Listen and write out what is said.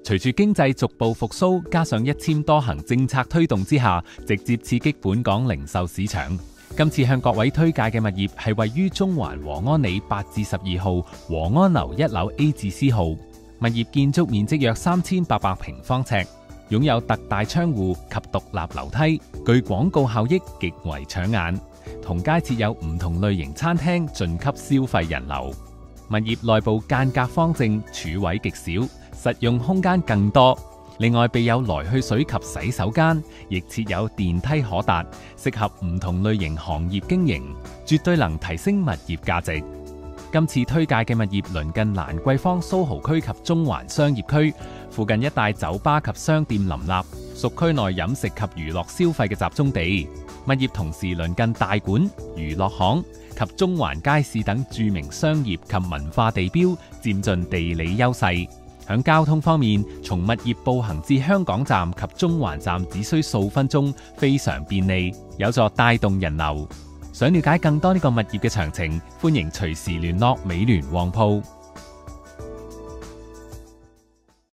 隨住經濟逐步復甦，加上一簽多行政策推動之下，直接刺激本港零售市場。今次向各位推介嘅物業係位於中環和安里8至12號和安樓1樓 A 至 C 號，物業建築面積約3800平方尺，擁有特大窗戶及獨立樓梯，具廣告效益，極為搶眼。同街設有唔同類型餐廳，晉級消費人流。物業內部間隔方正，柱位極少，實用空間更多。另外備有來去水及洗手間，亦設有電梯可達，適合唔同類型行業經營，絕對能提升物業價值。今次推介嘅物業鄰近蘭桂坊蘇豪區及中環商業區，附近一帶酒吧及商店林立，屬區內飲食及娛樂消費嘅集中地。物業同時鄰近大館、娛樂行及中環街市等著名商業及文化地標，佔盡地理優勢。響交通方面，從物業步行至香港站及中環站只需數分鐘，非常便利，有助帶動人流。想了解更多呢個物業嘅詳情，歡迎隨時聯絡美聯旺鋪。